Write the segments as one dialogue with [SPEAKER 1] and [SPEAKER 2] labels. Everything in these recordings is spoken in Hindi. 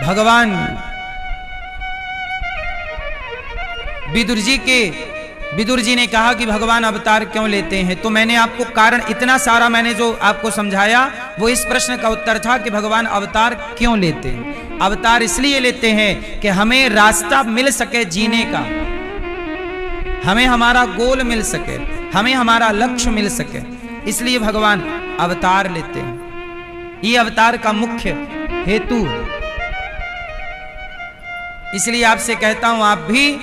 [SPEAKER 1] भगवान विदुर जी ने कहा कि भगवान अवतार क्यों लेते हैं, तो मैंने आपको कारण इतना सारा मैंने जो आपको समझाया वो इस प्रश्न का उत्तर था कि भगवान अवतार क्यों लेते हैं। अवतार इसलिए लेते हैं कि हमें रास्ता मिल सके जीने का, हमें हमारा गोल मिल सके, हमें हमारा लक्ष्य मिल सके, इसलिए भगवान अवतार लेते हैं। ये अवतार का मुख्य हेतु है। इसलिए आपसे कहता हूं, आप भी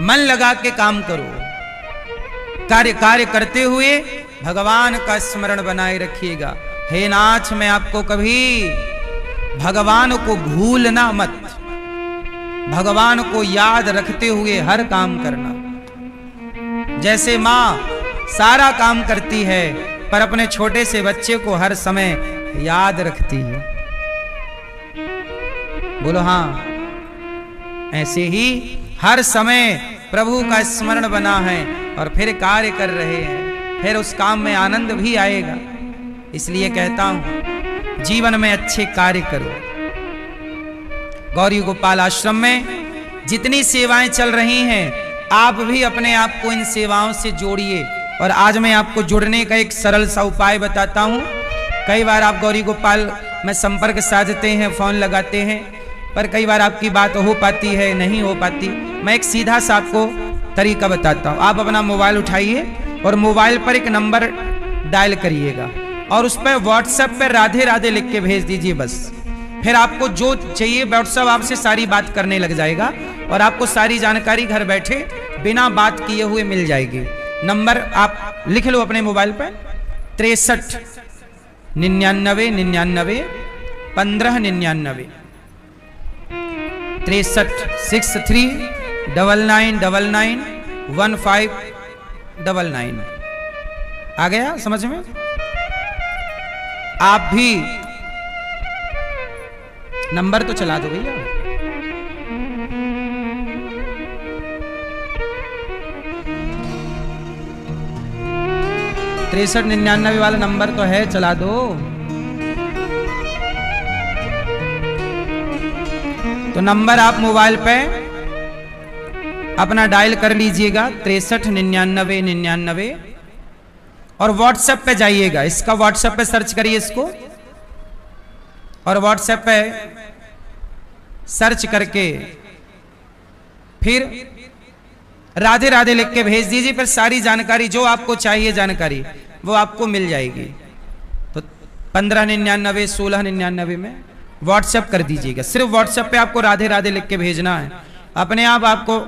[SPEAKER 1] मन लगा के काम करो, कार्य करते हुए भगवान का स्मरण बनाए रखिएगा। हे नाथ, मैं आपको कभी भगवान को भूलना मत, भगवान को याद रखते हुए हर काम करना। जैसे माँ सारा काम करती है पर अपने छोटे से बच्चे को हर समय याद रखती है, बोलो हाँ, ऐसे ही हर समय प्रभु का स्मरण बना है और फिर कार्य कर रहे हैं, फिर उस काम में आनंद भी आएगा। इसलिए कहता हूं, जीवन में अच्छे कार्य करो। गौरी गोपाल आश्रम में जितनी सेवाएं चल रही हैं, आप भी अपने आप को इन सेवाओं से जोड़िए। और आज मैं आपको जुड़ने का एक सरल सा उपाय बताता हूं। कई बार आप गौरी गोपाल में संपर्क साधते हैं, फोन लगाते हैं, पर कई बार आपकी बात हो पाती है, नहीं हो पाती। मैं एक सीधा सा आपको तरीका बताता हूँ। आप अपना मोबाइल उठाइए और मोबाइल पर एक नंबर डायल करिएगा और उस पर व्हाट्सएप पर राधे राधे लिख के भेज दीजिए बस। फिर आपको जो चाहिए व्हाट्सएप आपसे सारी बात करने लग जाएगा और आपको सारी जानकारी घर बैठे बिना बात किए हुए मिल जाएगी। नंबर आप लिख लो अपने मोबाइल पर, 63 99 99 15 99, 63 63 99 99 1599। आ गया समझ में? आप भी नंबर तो चला दो भैया। तिरसठ 99 वाला नंबर तो है, चला दो। तो नंबर आप मोबाइल पे अपना डायल कर लीजिएगा, 63 99 99, और व्हाट्सएप पे जाइएगा। इसका व्हाट्सएप पे सर्च करिए इसको, और व्हाट्सएप पे सर्च करके फिर राधे राधे लिख के भेज दीजिए। फिर सारी जानकारी जो आपको चाहिए जानकारी वो आपको मिल जाएगी। तो 1599 1699 में व्हाट्सएप कर दीजिएगा। सिर्फ व्हाट्सएप पे आपको राधे राधे लिख के भेजना है, अपने आप आपको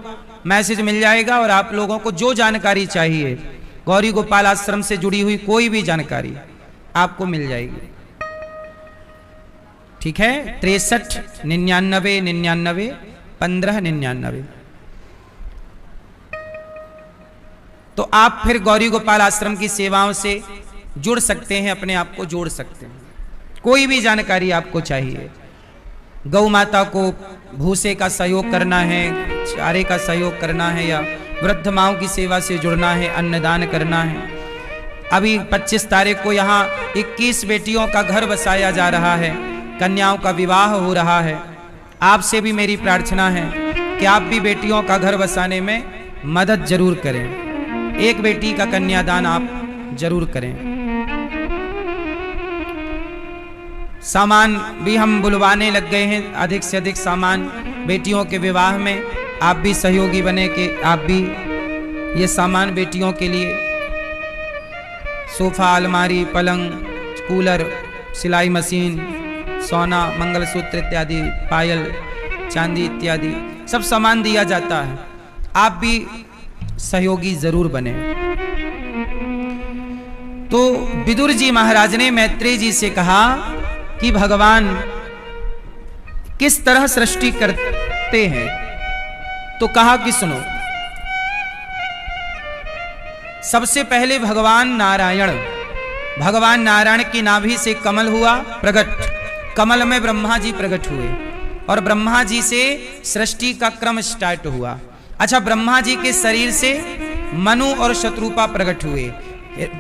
[SPEAKER 1] मैसेज मिल जाएगा और आप लोगों को जो जानकारी चाहिए, गौरी गोपाल आश्रम से जुड़ी हुई कोई भी जानकारी आपको मिल जाएगी। ठीक है, 63 99 99 15 99। तो आप फिर गौरी गोपाल आश्रम की सेवाओं से जुड़ सकते हैं, अपने आप को जोड़ सकते हैं। कोई भी जानकारी आपको चाहिए, गौ माता को भूसे का सहयोग करना है, चारे का सहयोग करना है, या वृद्ध माओं की सेवा से जुड़ना है, अन्नदान करना है। अभी 25 तारीख को यहाँ 21 बेटियों का घर बसाया जा रहा है, कन्याओं का विवाह हो रहा है। आपसे भी मेरी प्रार्थना है कि आप भी बेटियों का घर बसाने में मदद जरूर करें। एक बेटी का कन्यादान आप जरूर करें। सामान भी हम बुलवाने लग गए हैं, अधिक से अधिक सामान बेटियों के विवाह में। आप भी सहयोगी बने कि आप भी ये सामान बेटियों के लिए, सोफा, अलमारी, पलंग, कूलर, सिलाई मशीन, सोना, मंगलसूत्र इत्यादि, पायल, चांदी इत्यादि सब सामान दिया जाता है। आप भी सहयोगी जरूर बने। तो विदुर जी महाराज ने मैत्रेय जी से कहा कि भगवान किस तरह सृष्टि करते हैं। तो कहा कि सुनो, सबसे पहले भगवान नारायण की नाभि से कमल हुआ प्रकट, कमल में ब्रह्मा जी प्रकट हुए और ब्रह्मा जी से सृष्टि का क्रम स्टार्ट हुआ। अच्छा, ब्रह्मा जी के शरीर से मनु और शत्रुपा प्रकट हुए,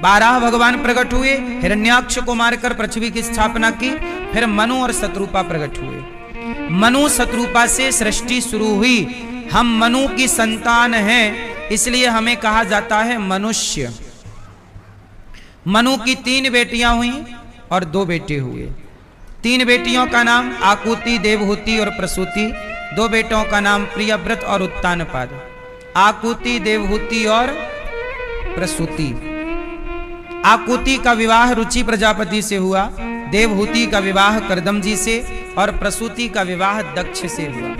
[SPEAKER 1] 12 भगवान प्रकट हुए। हिरण्याक्ष को मारकर पृथ्वी की स्थापना की, फिर मनु और शत्रुपा प्रकट हुए। मनु शत्रुपा से सृष्टि शुरू हुई। हम मनु की संतान हैं, इसलिए हमें कहा जाता है मनुष्य। मनु की 3 बेटियां हुई और 2 बेटे हुए। 3 बेटियों का नाम आकुति, देवहूति और प्रसूति। 2 बेटों का नाम प्रियव्रत और उत्तानपाद। आकुति, देवहूति और प्रसूति। आकुति का विवाह रुचि प्रजापति से हुआ, देवहूति का विवाह कर्दम जी से और प्रसूति का विवाह दक्ष से हुआ।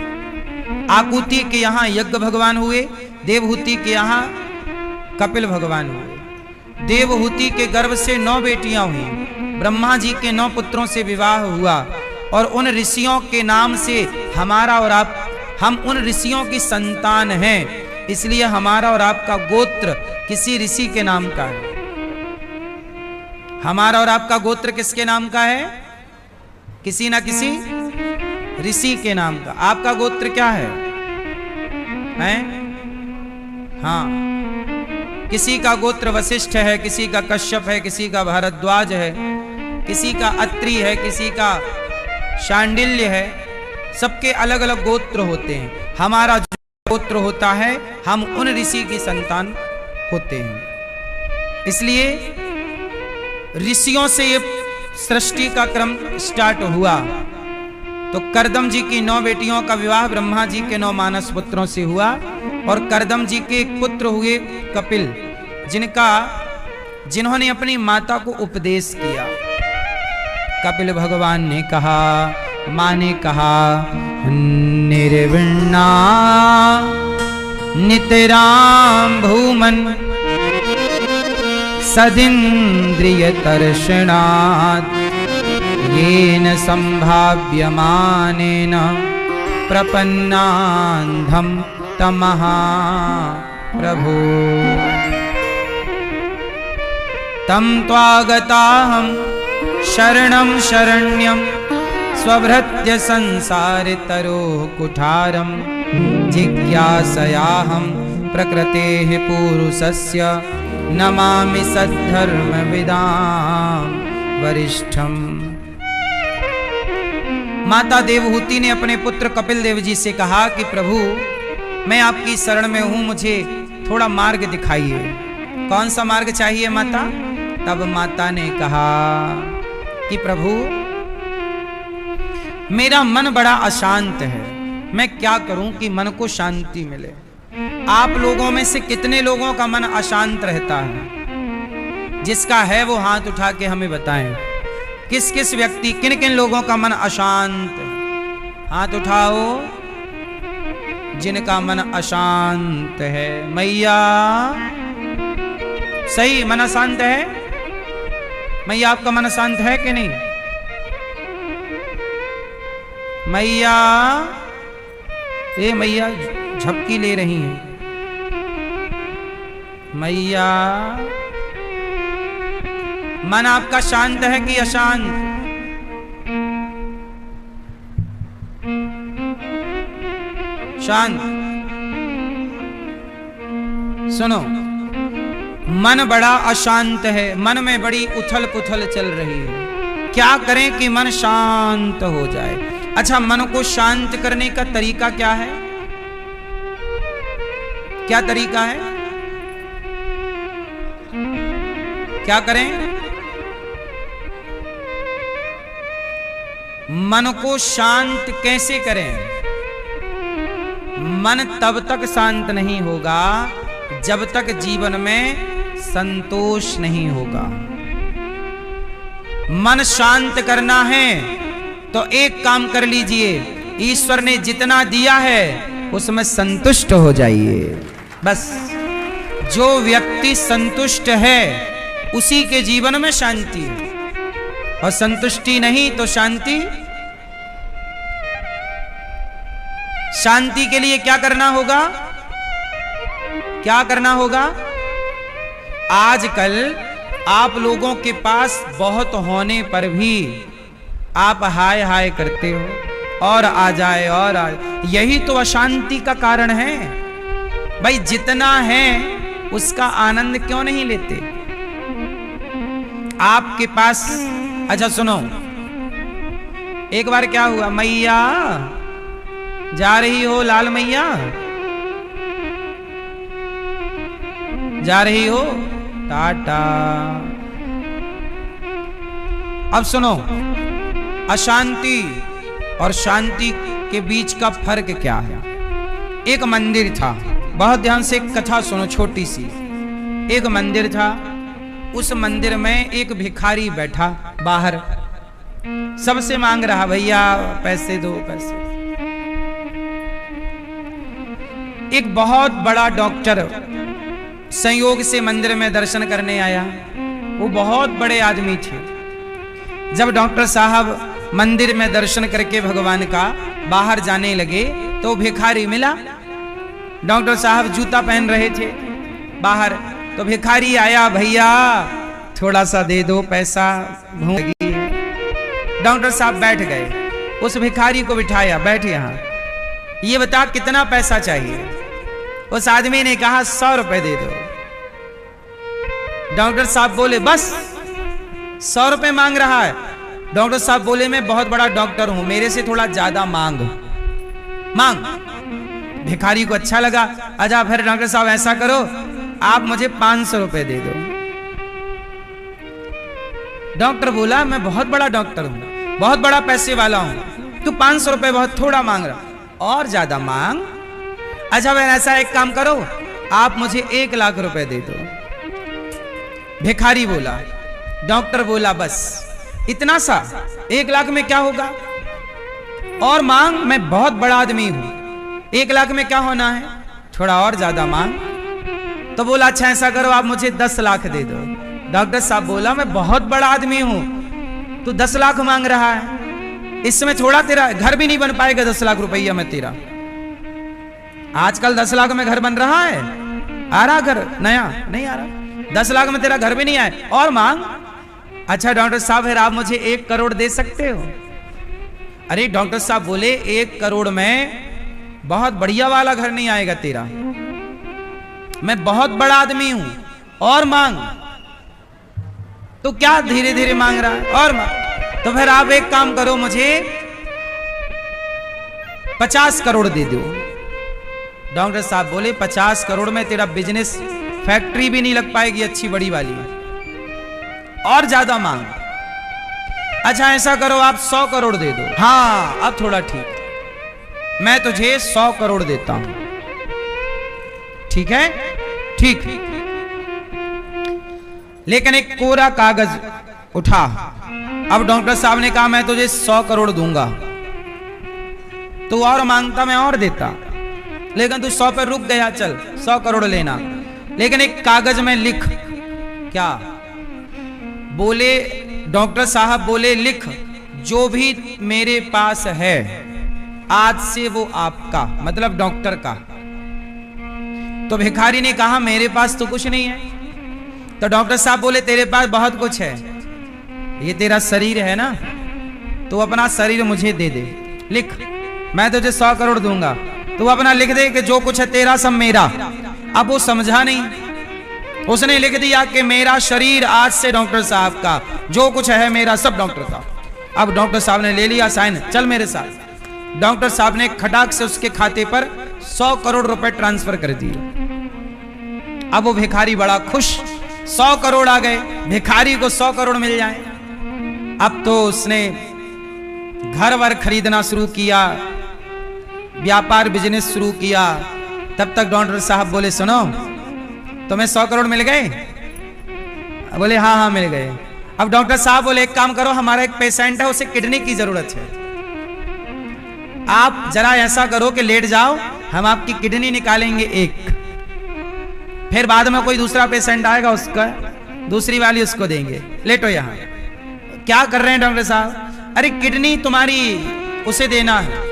[SPEAKER 1] आकुति के यहाँ यज्ञ भगवान हुए, देवहूति के यहाँ कपिल भगवान हुए। देवहूति के गर्भ से 9 बेटियां हुई। ब्रह्मा जी के 9 पुत्रों से विवाह हुआ और उन ऋषियों के नाम से हमारा और हम उन ऋषियों की संतान हैं, इसलिए हमारा और आपका गोत्र किसी ऋषि के नाम का है। हमारा और आपका गोत्र किसके नाम का है? किसी ना किसी ऋषि के नाम का। आपका गोत्र क्या है? हाँ, किसी का गोत्र वशिष्ठ है, किसी का कश्यप है, किसी का भारद्वाज है, किसी का अत्रि है, किसी का शांडिल्य है। सबके अलग अलग गोत्र होते हैं। हमारा जो गोत्र होता है, हम उन ऋषि की संतान होते हैं। इसलिए ऋषियों से ये सृष्टि का क्रम स्टार्ट हुआ। तो कर्दम जी की 9 बेटियों का विवाह ब्रह्मा जी के 9 मानस पुत्रों से हुआ और कर्दम जी के एक पुत्र हुए कपिल, जिन्होंने अपनी माता को उपदेश किया। कपिल भगवान ने कहा, माँ ने कहा, निर्विण्णा नितराम भूमन सदिन्द्रिय तर्षणात् येन संभाव्यमानेन प्रपन्नान्धं तमः प्रभो तं त्वागताहं शरणं शरण्यं स्वभृत्य संसारितरो कुठारं जिज्ञासयाहं प्रकृतेः पुरुषस्य नमामि सद्धर्मविदां वरिष्ठम। माता देवहूति ने अपने पुत्र कपिल देव जी से कहा कि प्रभु, मैं आपकी शरण में हूं, मुझे थोड़ा मार्ग दिखाइए। कौन सा मार्ग चाहिए माता? तब माता ने कहा कि प्रभु, मेरा मन बड़ा अशांत है, मैं क्या करूं कि मन को शांति मिले। आप लोगों में से कितने लोगों का मन अशांत रहता है? जिसका है वो हाथ उठा के हमें बताएं। किस किस व्यक्ति, किन किन लोगों का मन अशांत है? हाथ उठाओ जिनका मन अशांत है। मैया, सही मन अशांत है? मैया, आपका मन अशांत है कि नहीं? मैया, मैया झपकी ले रही हैं। मैया, मन आपका शांत है कि अशांत? शांत। सुनो, मन बड़ा अशांत है, मन में बड़ी उथल पुथल चल रही है। क्या करें कि मन शांत हो जाए? अच्छा, मन को शांत करने का तरीका क्या है? क्या तरीका है? क्या करें? मन को शांत कैसे करें? मन तब तक शांत नहीं होगा जब तक जीवन में संतोष नहीं होगा। मन शांत करना है तो एक काम कर लीजिए, ईश्वर ने जितना दिया है उसमें संतुष्ट हो जाइए। बस, जो व्यक्ति संतुष्ट है उसी के जीवन में शांति है, और संतुष्टि नहीं तो शांति। शांति के लिए क्या करना होगा? क्या करना होगा? आजकल आप लोगों के पास बहुत होने पर भी आप हाय हाय करते हो और आ जाए और आ जाए। यही तो अशांति का कारण है। भाई, जितना है उसका आनंद क्यों नहीं लेते? आपके पास, अच्छा सुनो, एक बार क्या हुआ, मैया जा रही हो, लाल मैया जा रही हो, टाटा। अब सुनो, अशांति और शांति के बीच का फर्क क्या है। एक मंदिर था, बहुत ध्यान से एक कथा सुनो छोटी सी। एक मंदिर था, उस मंदिर में एक भिखारी बैठा बाहर, सबसे मांग रहा, भैया पैसे दो पैसे। एक बहुत बड़ा डॉक्टर संयोग से मंदिर में दर्शन करने आया। वो बहुत बड़े आदमी थे। जब डॉक्टर साहब मंदिर में दर्शन करके भगवान का बाहर जाने लगे तो भिखारी मिला। डॉक्टर साहब जूता पहन रहे थे बाहर, तो भिखारी आया, भैया थोड़ा सा दे दो पैसा, भूख लगी है। डॉक्टर साहब बैठ गए, उस भिखारी को बिठाया, बैठ यहाँ, ये बता कितना पैसा चाहिए। उस आदमी ने कहा 100 रुपए दे दो। डॉक्टर साहब बोले बस 100 रुपए मांग रहा है। डॉक्टर साहब बोले मैं बहुत बड़ा डॉक्टर हूं, मेरे से थोड़ा ज्यादा मांग। भिखारी को अच्छा लगा। अच्छा फिर डॉक्टर साहब ऐसा करो, आप मुझे 500 रुपए दे दो। डॉक्टर बोला मैं बहुत बड़ा डॉक्टर हूं, बहुत बड़ा पैसे वाला हूं, तू 500 रुपए बहुत थोड़ा मांग रहा, और ज्यादा मांग। अच्छा फिर ऐसा एक काम करो, आप मुझे 1 लाख रुपए दे दो। भिखारी बोला। डॉक्टर बोला बस इतना सा, 1 लाख में क्या होगा, और मांग, मैं बहुत बड़ा आदमी हूं, 1 लाख में क्या होना है, थोड़ा और ज्यादा मांग। तो बोला अच्छा ऐसा करो, आप मुझे 10 लाख दे दो। डॉक्टर साहब बोला मैं बहुत बड़ा आदमी हूं, तू 10 लाख मांग रहा है, इसमें थोड़ा तेरा घर भी नहीं बन पाएगा 10 लाख रुपया में तेरा। आजकल 10 लाख में घर बन रहा है, आ रहा घर नया नहीं आ रहा, 10 लाख में तेरा घर भी नहीं आए, और मांग। अच्छा डॉक्टर साहब फिर आप मुझे 1 करोड़ दे सकते हो। अरे डॉक्टर साहब बोले 1 करोड़ में बहुत बढ़िया वाला घर नहीं आएगा तेरा, मैं बहुत बड़ा आदमी हूं, और मांग। तो क्या धीरे धीरे मांग रहा है, और मांग। तो फिर आप एक काम करो, मुझे 50 करोड़ दे दो। डॉक्टर साहब बोले 50 करोड़ में तेरा बिजनेस, फैक्ट्री भी नहीं लग पाएगी अच्छी बड़ी वाली, और ज्यादा मांग। अच्छा ऐसा करो आप 100 करोड़ दे दो। हाँ अब थोड़ा ठीक, मैं तुझे 100 करोड़ देता हूं, ठीक है, ठीक। लेकिन एक कोरा कागज उठा। अब डॉक्टर साहब ने कहा मैं तुझे 100 करोड़ दूंगा, तू और मांगता मैं और देता, लेकिन तू 100 पर रुक गया, चल 100 करोड़ लेना, लेकिन एक कागज में लिख। क्या बोले डॉक्टर साहब बोले, लिख जो भी मेरे पास है आज से वो आपका, मतलब डॉक्टर का। तो भिखारी ने कहा मेरे पास तो कुछ नहीं है। तो डॉक्टर साहब बोले तेरे पास बहुत कुछ है, ये तेरा शरीर है ना, तो अपना शरीर मुझे दे दे, लिख मैं तुझे 100 करोड़ दूंगा, तू अपना लिख दे कि जो कुछ है तेरा सब मेरा। अब वो समझा नहीं, उसने लिख दिया कि मेरा शरीर आज से डॉक्टर साहब का, जो कुछ है मेरा सब डॉक्टर का। अब डॉक्टर साहब ने ले लिया साइन, चल मेरे साथ। डॉक्टर साहब ने खटाक से उसके खाते पर 100 करोड़ रुपए ट्रांसफर कर दिए। अब वो भिखारी बड़ा खुश, 100 करोड़ आ गए, भिखारी को 100 करोड़ मिल जाए। अब तो उसने घर वर खरीदना शुरू किया, व्यापार बिजनेस शुरू किया। तब तक डॉक्टर साहब बोले सुनो तुम्हें 100 करोड़ मिल गए? बोले हाँ हाँ मिल गए। अब डॉक्टर साहब बोले एक काम करो, हमारा एक पेशेंट है उसे किडनी की जरूरत है, आप जरा ऐसा करो कि लेट जाओ, हम आपकी किडनी निकालेंगे एक, फिर बाद में कोई दूसरा पेशेंट आएगा उसका दूसरी वाली उसको देंगे, लेटो यहाँ। क्या कर रहे हैं डॉक्टर साहब? अरे किडनी तुम्हारी उसे देना है,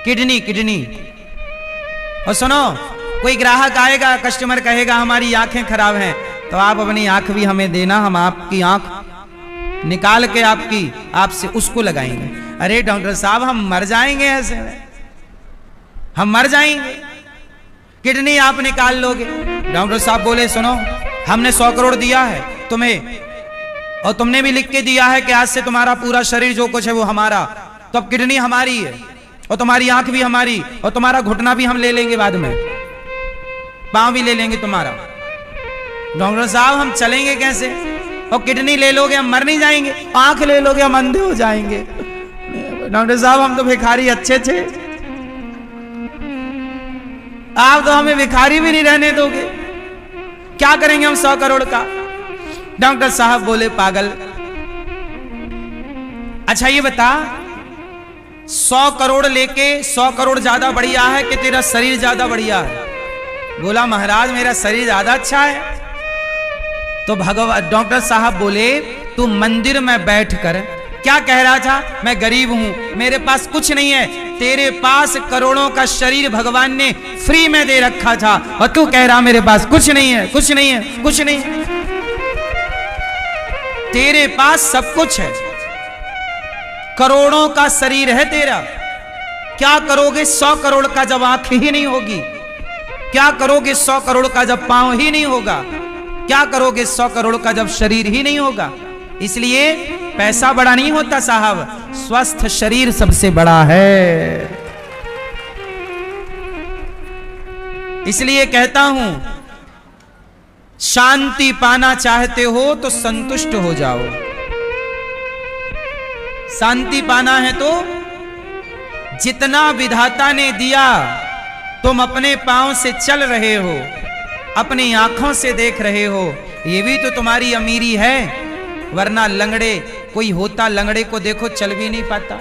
[SPEAKER 1] किडनी किडनी। और सुनो कोई ग्राहक आएगा, कस्टमर कहेगा हमारी आंखें खराब हैं, तो आप अपनी आंख भी हमें देना, हम आपकी आंख निकाल के आपसे उसको लगाएंगे। अरे डॉक्टर साहब हम मर जाएंगे ऐसे, हम मर जाएंगे, किडनी आप निकाल लोगे। डॉक्टर साहब बोले सुनो हमने 100 करोड़ दिया है तुम्हें, और तुमने भी लिख के दिया है कि आज से तुम्हारा पूरा शरीर जो कुछ है वो हमारा। तो अब किडनी हमारी है और तुम्हारी आंख भी हमारी और तुम्हारा घुटना भी हम ले लेंगे बाद में, पांव भी ले लेंगे तुम्हारा। डॉक्टर साहब हम चलेंगे कैसे? और किडनी ले लोगे हम मर नहीं जाएंगे, आंख ले लोगे हम अंधे हो जाएंगे। डॉक्टर साहब हम तो भिखारी अच्छे थे, आप तो हमें भिखारी भी नहीं रहने दोगे, क्या करेंगे हम 100 करोड़ का? डॉक्टर साहब बोले पागल, अच्छा ये बता 100 करोड़ लेके 100 करोड़ ज्यादा बढ़िया है कि तेरा शरीर ज्यादा बढ़िया है? बोला महाराज मेरा शरीर ज्यादा अच्छा है। तो भगवान डॉक्टर साहब बोले तू मंदिर में बैठकर क्या कह रहा था? मैं गरीब हूं, मेरे पास कुछ नहीं है। तेरे पास करोड़ों का शरीर भगवान ने फ्री में दे रखा था और तू कह रहा मेरे पास कुछ नहीं है, कुछ नहीं है, कुछ नहीं है। तेरे पास सब कुछ है, करोड़ों का शरीर है तेरा। क्या करोगे 100 करोड़ का जब आंख ही नहीं होगी? क्या करोगे 100 करोड़ का जब पांव ही नहीं होगा? क्या करोगे 100 करोड़ का जब शरीर ही नहीं होगा? इसलिए पैसा बड़ा नहीं होता साहब, स्वस्थ शरीर सबसे बड़ा है। इसलिए कहता हूं शांति पाना चाहते हो तो संतुष्ट हो जाओ। शांति पाना है तो जितना विधाता ने दिया तुम अपने पांव से चल रहे हो, अपनी आंखों से देख रहे हो, ये भी तो तुम्हारी अमीरी है। वरना लंगड़े कोई होता, लंगड़े को देखो चल भी नहीं पाता।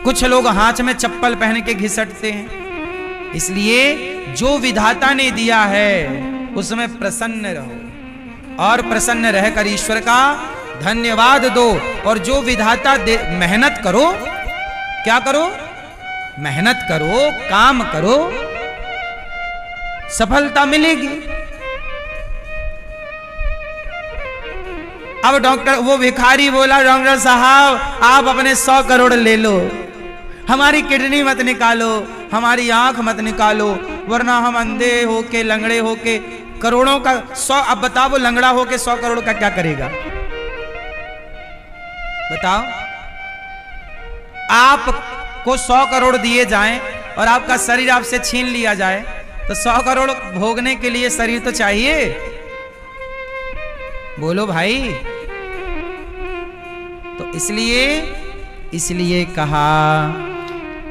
[SPEAKER 1] कुछ लोग हाथ में चप्पल पहन के घिसटते हैं। इसलिए जो विधाता ने दिया है उसमें प्रसन्न रहो और प्रसन्न रहकर ईश्वर का धन्यवाद दो। और जो विधाता दे, मेहनत करो। क्या करो? मेहनत करो, काम करो, सफलता मिलेगी। अब डॉक्टर वो भिखारी बोला डॉक्टर साहब आप अपने 100 करोड़ ले लो, हमारी किडनी मत निकालो, हमारी आंख मत निकालो, वरना हम अंधे होके लंगड़े होके करोड़ों का 100। अब बताओ वो लंगड़ा होके 100 करोड़ का क्या करेगा? बताओ। आपको 100 करोड़ दिए जाएं और आपका शरीर आपसे छीन लिया जाए तो 100 करोड़ भोगने के लिए शरीर तो चाहिए। बोलो भाई। तो इसलिए कहा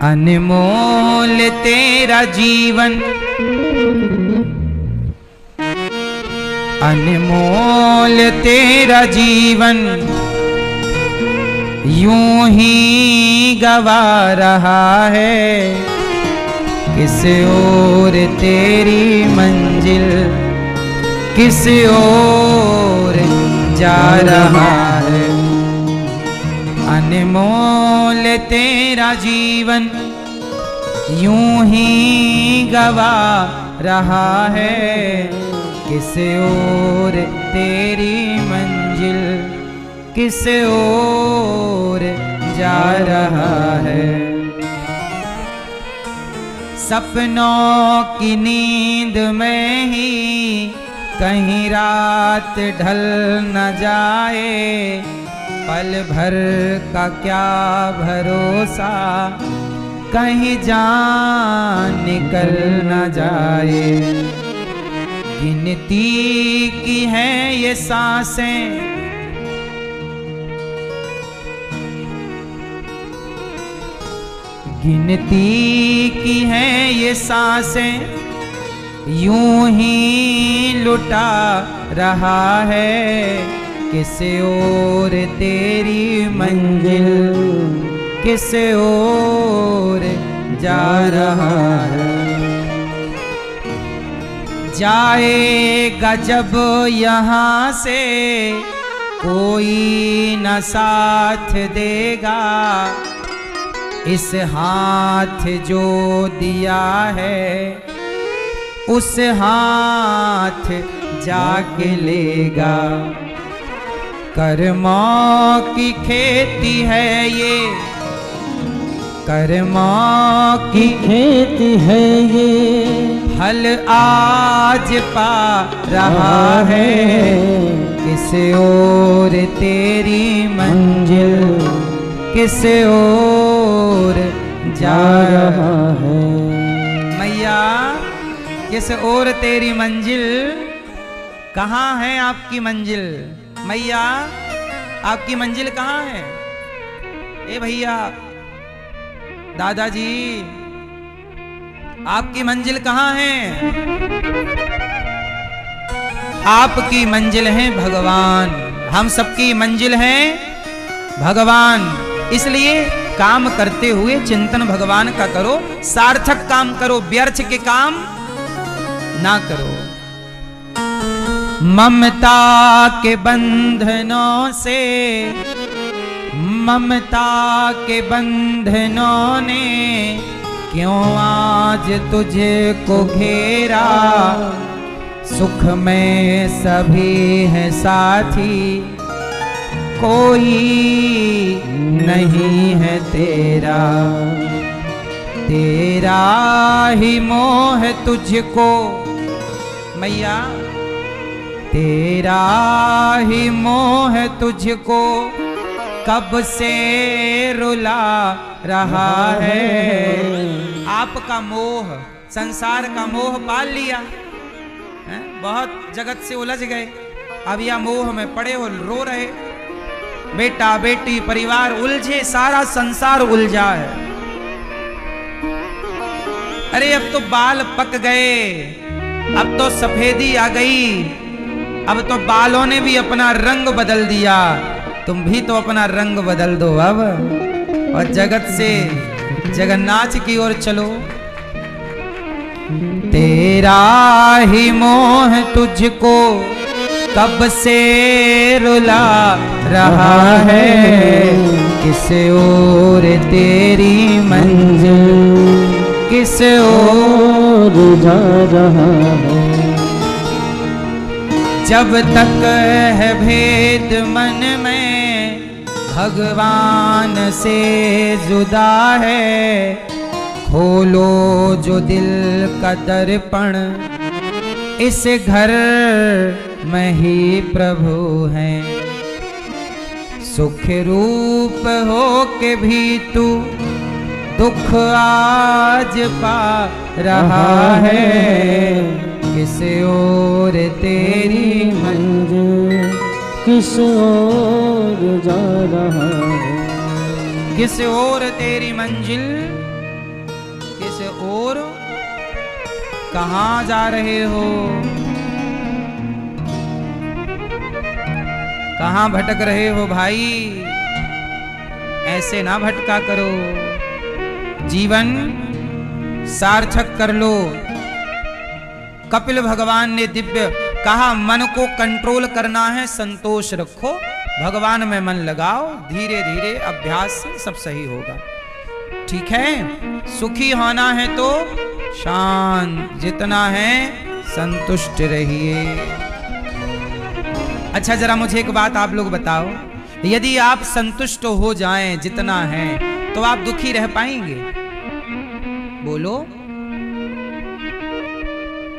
[SPEAKER 1] अनमोल तेरा जीवन, अनमोल तेरा जीवन यूं ही गवा रहा है। किस ओर तेरी मंजिल, किस ओर जा रहा है। अनमोल तेरा जीवन यूं ही गवा रहा है। किस ओर तेरी मंजिल, किस ओर जा रहा है। सपनों की नींद में ही कहीं रात ढल न जाए, पल भर का क्या भरोसा कहीं जान निकल न जाए। गिनती की है ये सांसें, गिनती की है ये सांसें, यूं ही लुटा रहा है। किस ओर तेरी मंजिल, किस ओर जा रहा है। जाएगा जब यहाँ से कोई न साथ देगा, इस हाथ जो दिया है उस हाथ जाके लेगा। कर्मों की खेती है ये, कर्मों की खेती है ये, फल आज पा रहा है। किस ओर तेरी मंजिल, किस ओर जा रहा है। मैया किस ओर तेरी मंजिल, कहाँ है आपकी मंजिल। मैया आपकी मंजिल कहाँ है। ए भैया, दादाजी, आपकी मंजिल कहाँ है। आपकी मंजिल है भगवान। हम सबकी मंजिल है भगवान। इसलिए काम करते हुए चिंतन भगवान का करो, सार्थक काम करो, व्यर्थ के काम ना करो। ममता के बंधनों से, ममता के बंधनों ने क्यों आज तुझको घेरा। सुख में सभी है साथी, कोई नहीं है तेरा। तेरा ही मोह तुझको, मैया तेरा ही मोह तुझको कब से रुला रहा है। आपका मोह, संसार का मोह पाल लिया है? बहुत जगत से उलझ गए, अब यह मोह में पड़े हो, रो रहे। बेटा बेटी परिवार उलझे, सारा संसार उलझा है। अरे अब तो बाल पक गए, अब तो सफेदी आ गई, अब तो बालों ने भी अपना रंग बदल दिया। तुम भी तो अपना रंग बदल दो अब, और जगत से जगन्नाथ की ओर चलो। तेरा ही मोह तुझको कब से रुला रहा है। किस ओर तेरी मंजिल, किस ओर जा रहा है। जब तक है भेद मन में भगवान से जुदा है। खोलो जो दिल का दर्पण, इस घर में ही प्रभु हैं। सुख रूप हो के भी तू दुख आज पा रहा है। किस ओर तेरी मंजिल, किस ओर जा रहा है। किस ओर तेरी मंजिल, किस ओर, कहाँ जा रहे हो। कहाँ भटक रहे हो भाई, ऐसे ना भटका करो। जीवन सार्थक कर लो। कपिल भगवान ने दिव्य कहा, मन को कंट्रोल करना है, संतोष रखो, भगवान में मन लगाओ, धीरे धीरे अभ्यास से सब सही होगा। ठीक है, सुखी होना है तो शांत, जितना है संतुष्ट रहिए। अच्छा, जरा मुझे एक बात आप लोग बताओ, यदि आप संतुष्ट हो जाएं जितना है, तो आप दुखी रह पाएंगे? बोलो,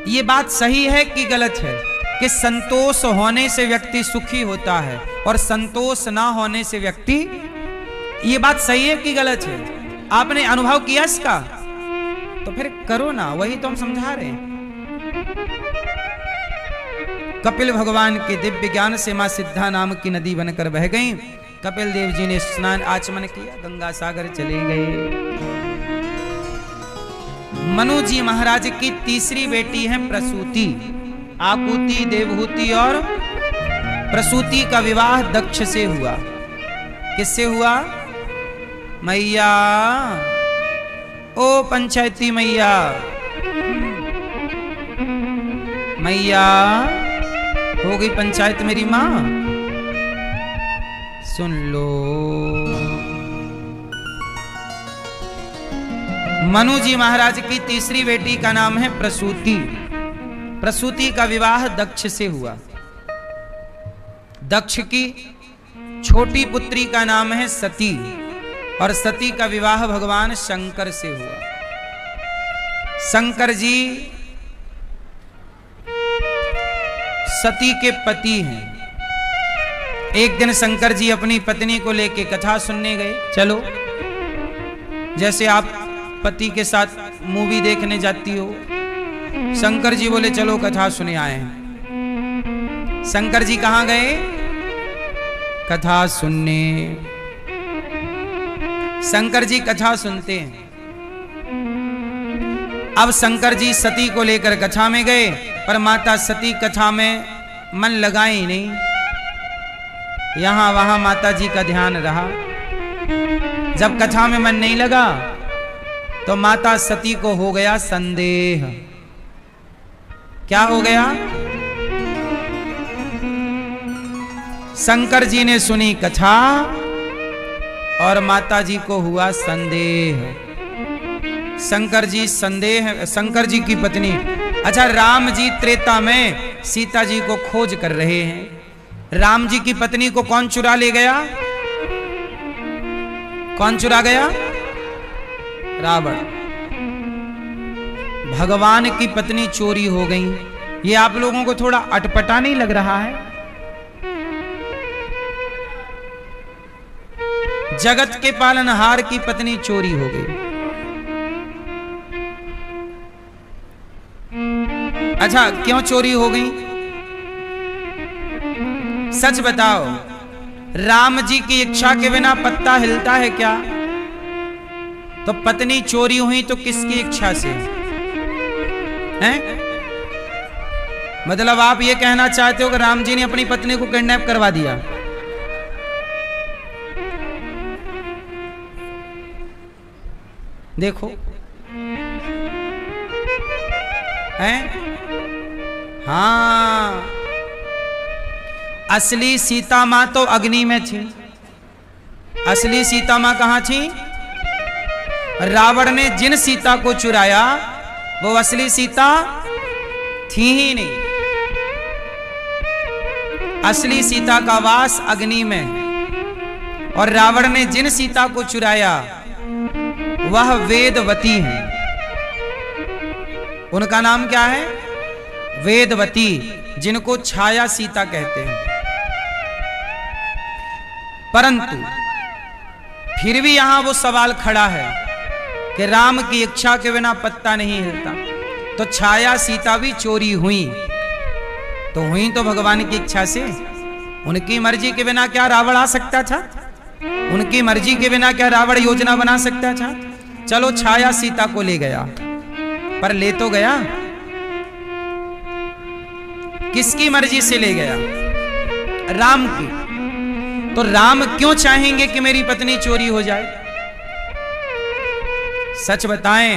[SPEAKER 1] ये बात सही है कि गलत है कि संतोष होने से व्यक्ति सुखी होता है और संतोष ना होने से व्यक्ति, ये बात सही है कि गलत है? आपने अनुभव किया इसका? तो फिर करो ना, वही तो हम समझा रहे हैं। कपिल भगवान के दिव्य ज्ञान से मां सिद्धा नाम की नदी बनकर बह गई। कपिल देव जी ने स्नान आचमन किया, गंगा सागर चले गए। मनु जी महाराज की तीसरी बेटी है प्रसूति। आकुति, देवहूति और प्रसूति का विवाह दक्ष से हुआ। किससे हुआ? मैया, ओ पंचायती मैया, मैया हो गई पंचायत मेरी माँ, सुन लो। मनु जी महाराज की तीसरी बेटी का नाम है प्रसूति। प्रसूति का विवाह दक्ष से हुआ। दक्ष की छोटी पुत्री का नाम है सती और सती का विवाह भगवान शंकर से हुआ। शंकर जी सती के पति हैं। एक दिन शंकर जी अपनी पत्नी को लेके कथा सुनने गए। चलो, जैसे आप पति के साथ मूवी देखने जाती हो, शंकर जी बोले चलो कथा सुने आए हैं। शंकर जी कहां गए? कथा सुनने। शंकर जी कथा सुनते हैं। अब शंकर जी सती को लेकर कथा में गए, पर माता सती कथा में मन लगाए ही नहीं। यहां वहां माता जी का ध्यान रहा। जब कथा में मन नहीं लगा तो माता सती को हो गया संदेह। क्या हो गया? शंकर जी ने सुनी कथा और माता जी को हुआ संदेह। शंकर जी की पत्नी, अच्छा, राम जी त्रेता में सीता जी को खोज कर रहे हैं। राम जी की पत्नी को कौन चुरा ले गया? कौन चुरा गया? रावण। भगवान की पत्नी चोरी हो गई। ये आप लोगों को थोड़ा अटपटा नहीं लग रहा है? जगत के पालनहार की पत्नी चोरी हो गई। अच्छा, क्यों चोरी हो गई? सच बताओ, राम जी की इच्छा के बिना पत्ता हिलता है क्या? तो पत्नी चोरी हुई तो किसकी इच्छा से? हैं? मतलब आप ये कहना चाहते हो कि राम जी ने अपनी पत्नी को किडनैप करवा दिया? देखो, हैं? हाँ, असली सीता मां तो अग्नि में थी। असली सीता मां कहां थी? रावण ने जिन सीता को चुराया वो असली सीता थी ही नहीं। असली सीता का वास अग्नि में, और रावण ने जिन सीता को चुराया वह वेदवती है। उनका नाम क्या है? वेदवती, जिनको छाया सीता कहते हैं। परंतु फिर भी यहां वो सवाल खड़ा है कि राम की इच्छा के बिना पत्ता नहीं हिलता, तो छाया सीता भी चोरी हुई तो हुई तो भगवान की इच्छा से। उनकी मर्जी के बिना क्या रावण आ सकता था? उनकी मर्जी के बिना क्या रावण योजना बना सकता था? चलो, छाया सीता को ले गया, पर ले तो गया, किसकी मर्जी से ले गया? राम की। तो राम क्यों चाहेंगे कि मेरी पत्नी चोरी हो जाए? सच बताएं,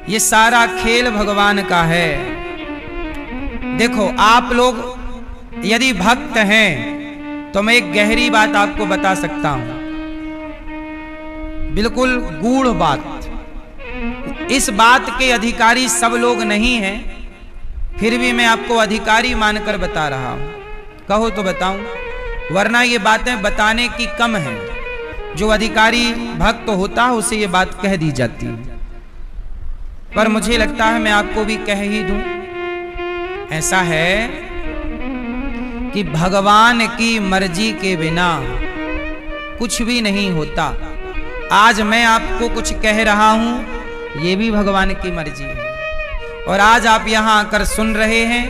[SPEAKER 1] ये सारा खेल भगवान का है। देखो, आप लोग यदि भक्त हैं तो मैं एक गहरी बात आपको बता सकता हूं, बिल्कुल गूढ़ बात। इस बात के अधिकारी सब लोग नहीं हैं, फिर भी मैं आपको अधिकारी मानकर बता रहा हूं। कहो तो बताऊं, वरना ये बातें बताने की कम है। जो अधिकारी भक्त होता है उसे ये बात कह दी जाती है, पर मुझे लगता है मैं आपको भी कह ही दूं। ऐसा है कि भगवान की मर्जी के बिना कुछ भी नहीं होता। आज मैं आपको कुछ कह रहा हूं, ये भी भगवान की मर्जी है। और आज आप यहां आकर सुन रहे हैं,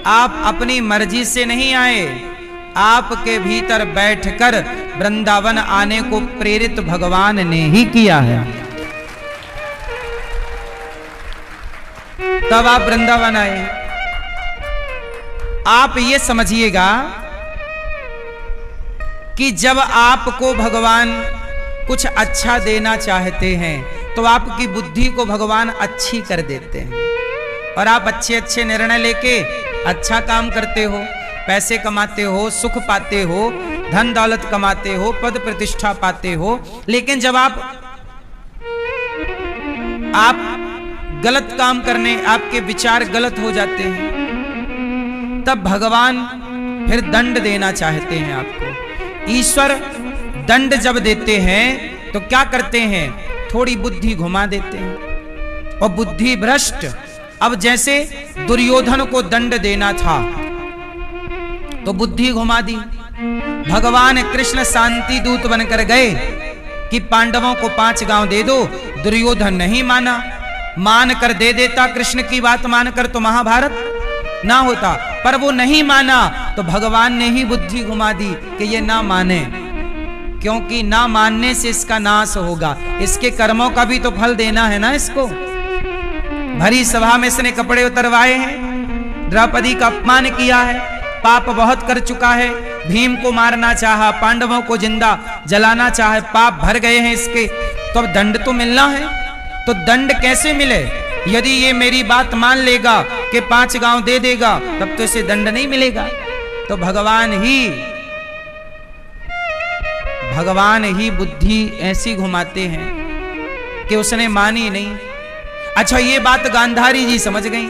[SPEAKER 1] आप अपनी मर्जी से नहीं आए, आपके भीतर बैठकर वृंदावन आने को प्रेरित भगवान ने ही किया है। तब आप वृंदावन आए। आप ये समझिएगा कि जब आपको भगवान कुछ अच्छा देना चाहते हैं तो आपकी बुद्धि को भगवान अच्छी कर देते हैं, और आप अच्छे अच्छे निर्णय लेके अच्छा काम करते हो, पैसे कमाते हो, सुख पाते हो, धन दौलत कमाते हो, पद प्रतिष्ठा पाते हो। लेकिन जब आप गलत काम करने, आपके विचार गलत हो जाते हैं, तब भगवान फिर दंड देना चाहते हैं आपको। ईश्वर दंड जब देते हैं तो क्या करते हैं? थोड़ी बुद्धि घुमा देते हैं, और बुद्धि भ्रष्ट। अब जैसे दुर्योधन को दंड देना था, तो बुद्धि घुमा दी। भगवान कृष्ण शांति दूत बनकर गए कि पांडवों को 5 गांव दे दो। दुर्योधन नहीं माना, मान कर दे देता, कृष्ण की बात मानकर तो महाभारत ना होता, पर वो नहीं माना तो भगवान ने ही बुद्धि घुमा दी कि ये ना माने, क्योंकि ना मानने से इसका नाश होगा, इसके कर्मों का भी तो फल देना है ना इसको। भरी सभा में इसने कपड़े उतरवाए हैं, द्रौपदी का अपमान किया है, पाप बहुत कर चुका है, भीम को मारना चाहा, पांडवों को जिंदा जलाना चाहे, पाप भर गए हैं इसके, तो अब दंड तो मिलना है। तो दंड कैसे मिले? यदि ये मेरी बात मान लेगा कि 5 गांव दे देगा, तब तो इसे दंड नहीं मिलेगा। तो भगवान ही बुद्धि ऐसी घुमाते हैं कि उसने मानी नहीं। अच्छा, ये बात गांधारी जी समझ गई।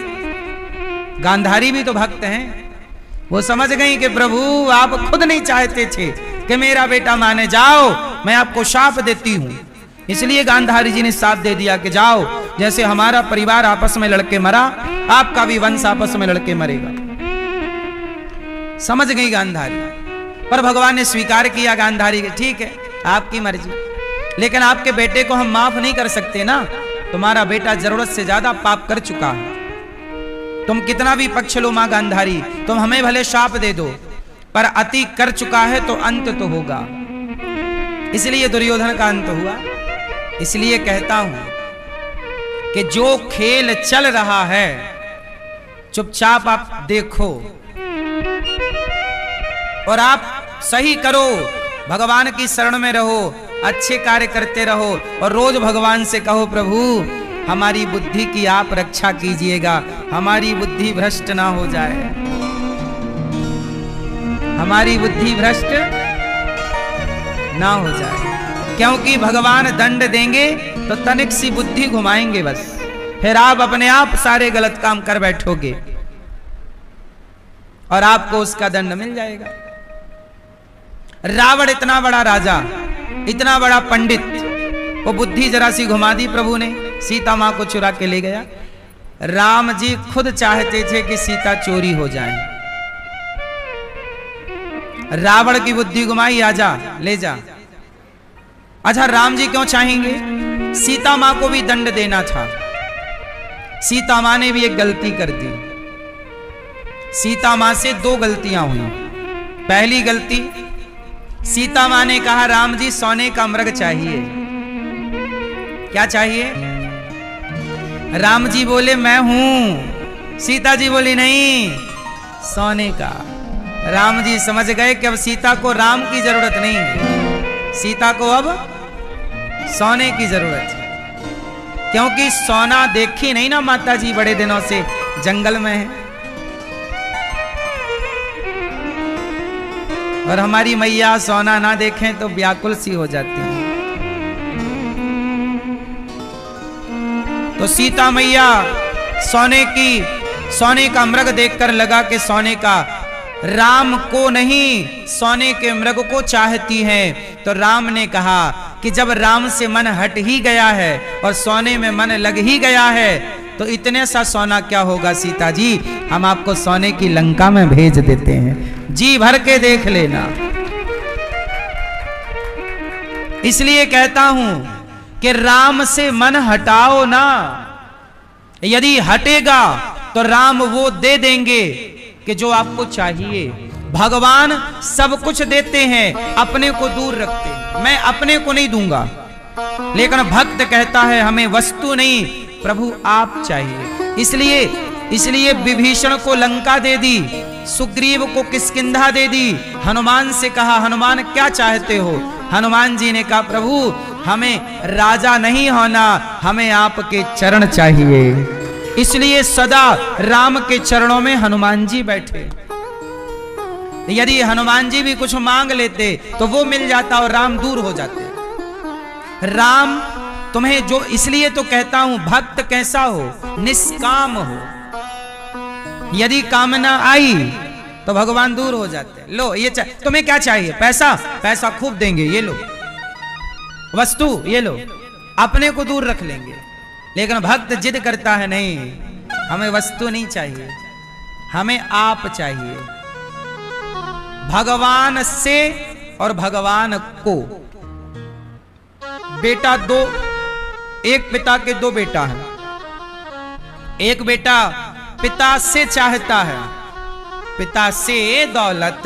[SPEAKER 1] गांधारी भी तो भक्त हैं, वो समझ गई कि प्रभु आप खुद नहीं चाहते थे कि मेरा बेटा माने, जाओ मैं आपको शाप देती हूं। इसलिए गांधारी जी ने शाप दे दिया कि जाओ, जैसे हमारा परिवार आपस में लड़के मरा, आपका भी वंश आपस में लड़के मरेगा। समझ गई गांधारी, पर भगवान ने स्वीकार किया गांधारी के, ठीक है आपकी मर्जी, लेकिन आपके बेटे को हम माफ नहीं कर सकते ना, तुम्हारा बेटा जरूरत से ज्यादा पाप कर चुका है। तुम कितना भी पक्ष लो मां गांधारी, तुम हमें भले शाप दे दो, पर अति कर चुका है तो अंत तो होगा। इसलिए दुर्योधन का अंत हुआ। इसलिए कहता हूं कि जो खेल चल रहा है चुपचाप आप देखो और आप सही करो, भगवान की शरण में रहो, अच्छे कार्य करते रहो और रोज भगवान से कहो, प्रभु हमारी बुद्धि की आप रक्षा कीजिएगा, हमारी बुद्धि भ्रष्ट ना हो जाए, हमारी बुद्धि भ्रष्ट ना हो जाए। क्योंकि भगवान दंड देंगे तो तनिक सी बुद्धि घुमाएंगे बस, फिर आप अपने आप सारे गलत काम कर बैठोगे और आपको उसका दंड मिल जाएगा। रावण इतना बड़ा राजा, इतना बड़ा पंडित, वो बुद्धि जरा सी घुमा दी प्रभु ने, सीता मां को चुरा के ले गया। राम जी खुद चाहते थे कि सीता चोरी हो जाए, रावण की बुद्धि घुमाई, आजा ले जा। अच्छा, राम जी क्यों चाहेंगे? सीता मां को भी दंड देना था। सीता मां ने भी एक गलती कर दी। सीता मां से 2 गलतियां हुई। पहली गलती, सीता मां ने कहा राम जी सोने का मृग चाहिए। क्या चाहिए? राम जी बोले मैं हूं। सीता जी बोली नहीं, सोने का। राम जी समझ गए कि अब सीता को राम की जरूरत नहीं है, सीता को अब सोने की जरूरत है, क्योंकि सोना देखी नहीं ना माता जी बड़े दिनों से जंगल में है, और हमारी मैया सोना ना देखें तो व्याकुल सी हो जाती है। तो सीता मैया सोने का मृग देखकर लगा कि सोने का, राम को नहीं सोने के मृग को चाहती हैं। तो राम ने कहा कि जब राम से मन हट ही गया है और सोने में मन लग ही गया है तो इतने सा सोना क्या होगा सीता जी, हम आपको सोने की लंका में भेज देते हैं, जी भर के देख लेना। इसलिए कहता हूं कि राम से मन हटाओ ना, यदि हटेगा तो राम वो दे देंगे कि जो आपको चाहिए। भगवान सब कुछ देते हैं, अपने को दूर रखते हैं। मैं अपने को नहीं दूंगा, लेकिन भक्त कहता है हमें वस्तु नहीं, प्रभु आप चाहिए। इसलिए विभीषण को लंका दे दी, सुग्रीव को किष्किंधा दे दी। हनुमान से कहा हनुमान क्या चाहते हो? हनुमान जी ने कहा प्रभु हमें राजा नहीं होना, हमें आपके चरण चाहिए। इसलिए सदा राम के चरणों में हनुमान जी बैठे। यदि हनुमान जी भी कुछ मांग लेते तो वो मिल जाता और राम दूर हो जाते। राम तुम्हें जो, इसलिए तो कहता हूं भक्त कैसा हो? निष्काम हो। यदि कामना आई तो भगवान दूर हो जाते। लो ये तुम्हें क्या चाहिए? पैसा, पैसा खूब देंगे, ये लो। वस्तु, ये लो, अपने को दूर रख लेंगे। लेकिन भक्त जिद करता है नहीं, हमें वस्तु नहीं चाहिए, हमें आप चाहिए। भगवान से और भगवान को। बेटा दो, एक पिता के दो बेटा हैं। एक बेटा पिता से चाहता है, पिता से दौलत।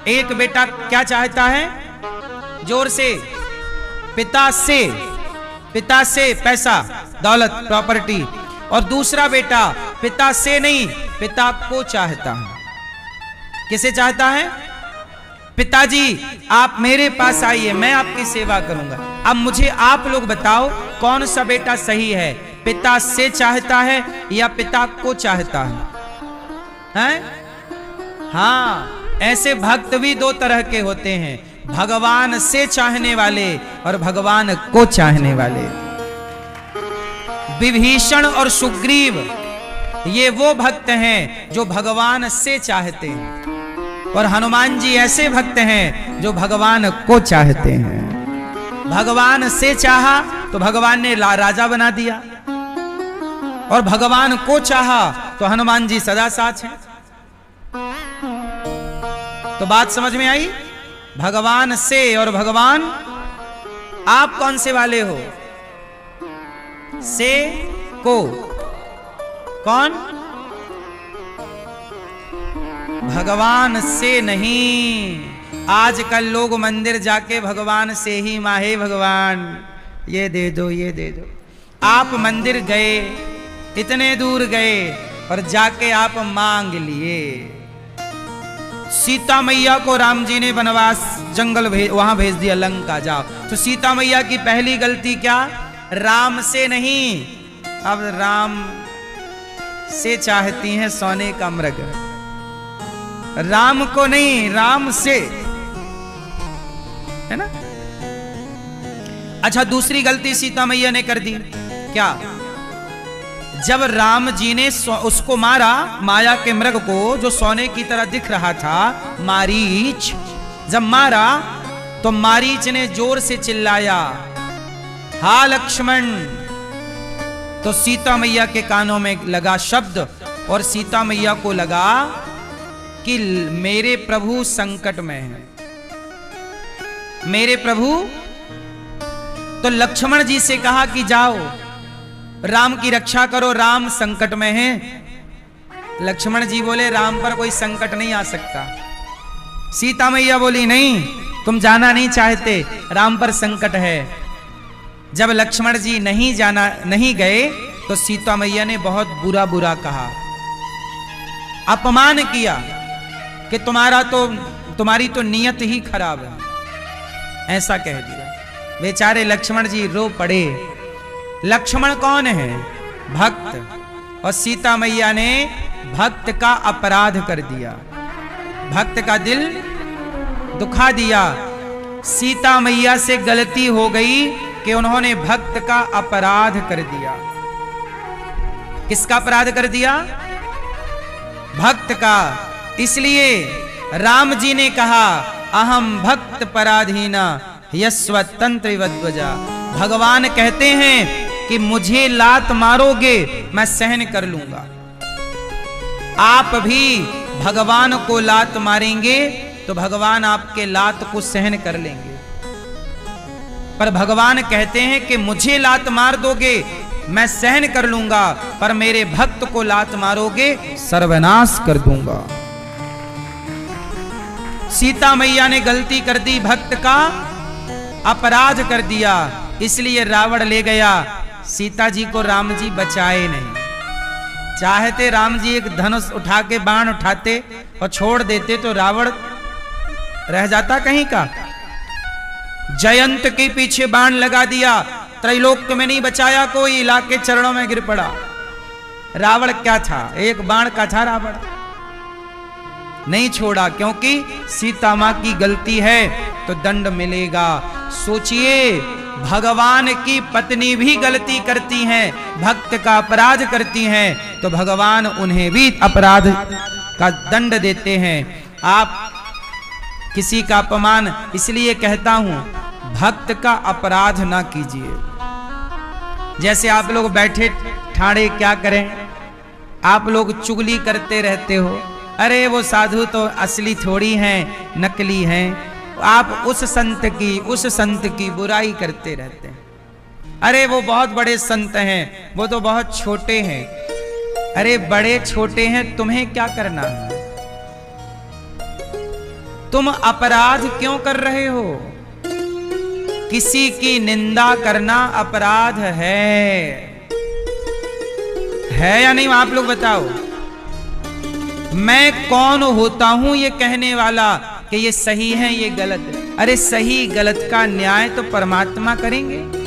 [SPEAKER 1] एक बेटा क्या चाहता है? जोर से, पिता से पैसा, दौलत, प्रॉपर्टी। और दूसरा बेटा पिता से नहीं, पिता को चाहता है। किसे चाहता है? पिताजी आप मेरे पास आइए, मैं आपकी सेवा करूंगा। अब मुझे आप लोग बताओ कौन सा बेटा सही है, पिता से चाहता है या पिता को चाहता है? हैं? हाँ, ऐसे भक्त भी दो तरह के होते हैं, भगवान से चाहने वाले और भगवान को चाहने वाले। विभीषण और सुग्रीव ये वो भक्त हैं जो भगवान से चाहते हैं, और हनुमान जी ऐसे भक्त हैं जो भगवान को चाहते हैं। भगवान से चाहा तो भगवान ने राजा बना दिया, और भगवान को चाहा तो हनुमान जी सदा साथ हैं। तो बात समझ में आई? भगवान से और भगवान, आप कौन से वाले हो? से को कौन? भगवान से नहीं। आजकल लोग मंदिर जाके भगवान से ही माहे भगवान ये दे दो, ये दे दो। आप मंदिर गए, इतने दूर गए और जाके आप मांग लिए। सीता मैया को राम जी ने वनवास जंगल वहां भेज दिया, लंका जाओ। तो सीता मैया की पहली गलती क्या? राम से नहीं, अब राम से चाहती हैं सोने का मृग। राम को नहीं, राम से, है ना? अच्छा, दूसरी गलती सीता मैया ने कर दी क्या? जब राम जी ने उसको मारा, माया के मृग को, जो सोने की तरह दिख रहा था, मारीच, जब मारा तो मारीच ने जोर से चिल्लाया, हा लक्ष्मण। तो सीता मैया के कानों में लगा शब्द, और सीता मैया को लगा कि मेरे प्रभु संकट में हैं, मेरे प्रभु। तो लक्ष्मण जी से कहा कि जाओ राम की रक्षा करो, राम संकट में हैं। लक्ष्मण जी बोले राम पर कोई संकट नहीं आ सकता। सीता मैया बोली नहीं, तुम जाना नहीं चाहते, राम पर संकट है। जब लक्ष्मण जी नहीं गए तो सीता मैया ने बहुत बुरा बुरा कहा, अपमान किया कि तुम्हारी तो नियत ही खराब है, ऐसा कह दिया। बेचारे लक्ष्मण जी रो पड़े। लक्ष्मण कौन है? भक्त। और सीता मैया ने भक्त का अपराध कर दिया, भक्त का दिल दुखा दिया। सीता मैया से गलती हो गई कि उन्होंने भक्त का अपराध कर दिया। किसका अपराध कर दिया? भक्त का। इसलिए राम जी ने कहा, अहम भक्त पराधीना यस्वतंत्र वध्वजा। भगवान कहते हैं कि मुझे लात मारोगे मैं सहन कर लूंगा। आप भी भगवान को लात मारेंगे तो भगवान आपके लात को सहन कर लेंगे। पर भगवान कहते हैं कि मुझे लात मार दोगे मैं सहन कर लूंगा, पर मेरे भक्त को लात मारोगे सर्वनाश कर दूंगा। सीता मैया ने गलती कर दी, भक्त का अपराध कर दिया, इसलिए रावण ले गया। सीता जी को राम जी बचाए नहीं। चाहते राम जी एक धनुष उठा के बाण उठाते और छोड़ देते तो रावण रह जाता कहीं का। जयंत के पीछे बाण लगा दिया, त्रैलोक्य में नहीं बचाया कोई, इलाके चरणों में गिर पड़ा। रावण क्या था? एक बाण का था रावण, नहीं छोड़ा, क्योंकि सीता मां की गलती है तो दंड मिलेगा। सोचिए, भगवान की पत्नी भी गलती करती हैं, भक्त का अपराध करती हैं, तो भगवान उन्हें भी अपराध का दंड देते हैं। आप किसी का अपमान, इसलिए कहता हूं भक्त का अपराध ना कीजिए। जैसे आप लोग बैठे ठाड़े क्या करें, आप लोग चुगली करते रहते हो, अरे वो साधु तो असली थोड़ी हैं, नकली हैं। आप उस संत की बुराई करते रहते हैं। अरे वो बहुत बड़े संत हैं, वो तो बहुत छोटे हैं। अरे बड़े छोटे हैं, तुम्हें क्या करना? तुम अपराध क्यों कर रहे हो? किसी की निंदा करना अपराध है या नहीं? आप लोग बताओ। मैं कौन होता हूं ये कहने वाला कि ये सही है ये गलत है? अरे सही गलत का न्याय तो परमात्मा करेंगे।